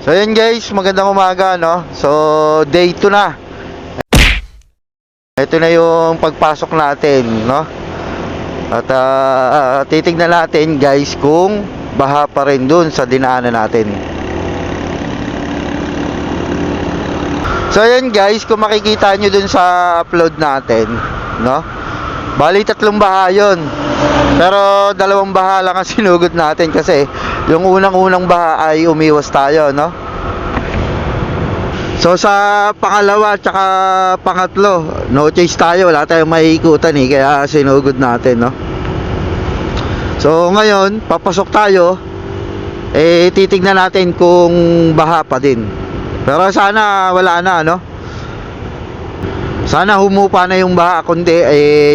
So yun guys, magandang umaga no. So day 2 na. Ito na yung pagpasok natin no. At titignan natin guys kung baha pa rin dun sa dinaanan natin. So yun guys, kung makikita nyo dun sa upload natin no, bali 3 baha yun. Pero 2 baha lang ang sinugod natin kasi yung unang baha ay umiwas tayo no. So sa pangalawa at saka pangatlo, no chase tayo, wala tayong maiikutan kaya sinugod natin no. So ngayon, papasok tayo, titignan natin kung baha pa din. Pero sana wala na no. Sana humupa na yung baha, kundi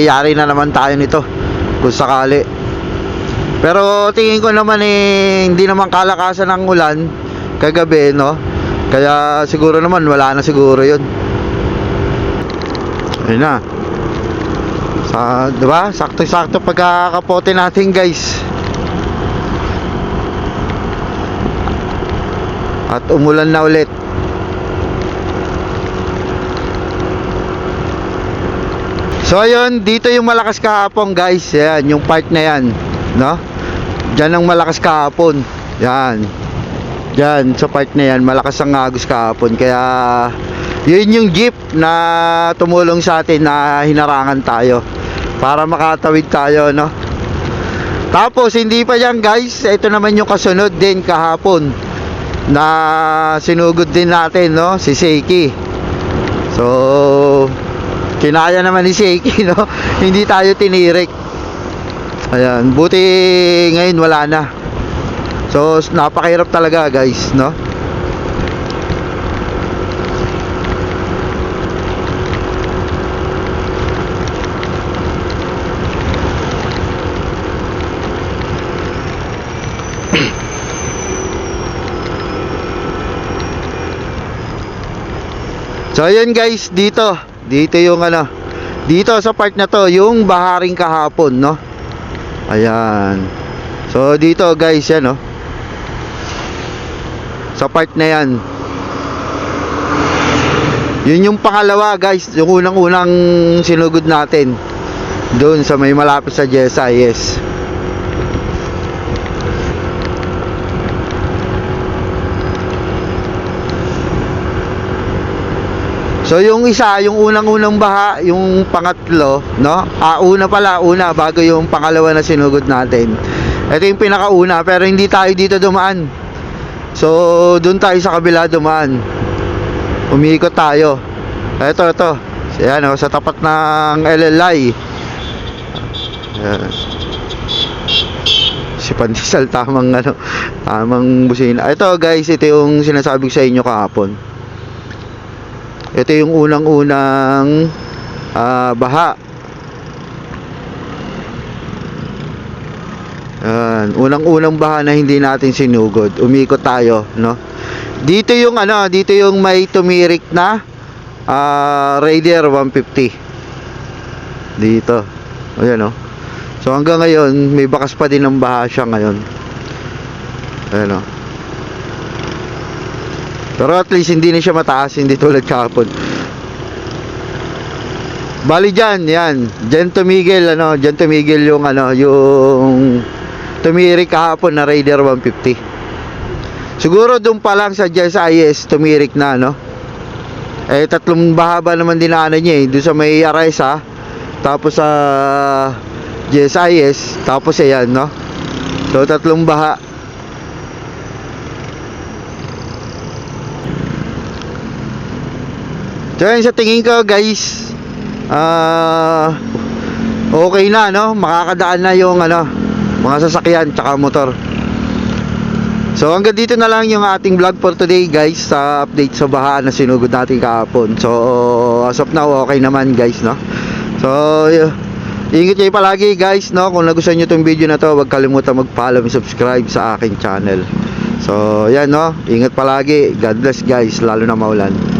yari na naman tayo nito kung sakali. Pero tingin ko naman hindi naman kalakasan ng ulan kagabi no. Kaya siguro naman wala na siguro 'yun. Ayun na. Diba? Sakto-sakto pagkakapote natin, guys. At umulan na ulit. So ayun, dito yung malakas kahapon, guys. Yan, yung part na yan, no? Diyan ang malakas kahapon. Yan. Diyan sa part na yan, malakas ang agos kahapon. Kaya yun yung jeep na tumulong sa atin na hinarangan tayo para makatawid tayo, no? Tapos hindi pa yan, guys. Ito naman yung kasunod din kahapon na sinugod din natin, no? Si Seiki. So kinaya naman ni Seiki, no? Hindi tayo tinirik. Ayan, buti ngayon wala na. So napakahirap talaga, guys, no? So ayun guys, dito yung dito sa part na to, yung baharing kahapon, no? Ayan. So dito guys, yan, no? Sa part na yan. Yun yung pangalawa, guys, yung unang sinugod natin doon sa may malapit sa GSIS. So yung isa, yung unang baha, yung pangatlo, no? Una bago yung pangalawa na sinugod natin. Ito yung pinakauna, pero hindi tayo dito dumaan. So doon tayo sa kabila dumaan. Umiikot tayo. Ito. Ayan, sa tapat ng LLI. Si Pandesal, tamang busina. Ito guys, ito yung sinasabi ko sa inyo kahapon. Ito yung unang baha. Unang baha na hindi natin sinugod. Umikot tayo, no? Dito yung may tumirik na Raider 150. Dito. Ayan, no? So hanggang ngayon may bakas pa din ng baha siya ngayon. Ayan, no? Pero at least hindi na siya mataas, hindi tulad kahapon. Bali dyan, yan. Dyan tumigil yung yung tumirik kahapon na Raider 150. Siguro doon pa lang sa GSIS tumirik na, no? 3 bahaba naman dinaanan niya doon sa may Aresa, tapos sa GSIS, tapos ayan, no? So 3 baha. So yun, sa tingin ko guys, okay na, no? Makakadaan na yung mga sasakyan tsaka motor. So hanggang dito na lang yung ating vlog for today, guys, sa update sa baha na sinugod natin kahapon. So as of now okay naman, guys, no? So ingat kayo palagi, guys, no? Kung nagustuhan nyo itong video na to, huwag kalimutan mag-follow and subscribe sa aking channel. So yan, no? Ingat palagi. God bless, guys, lalo na maulan.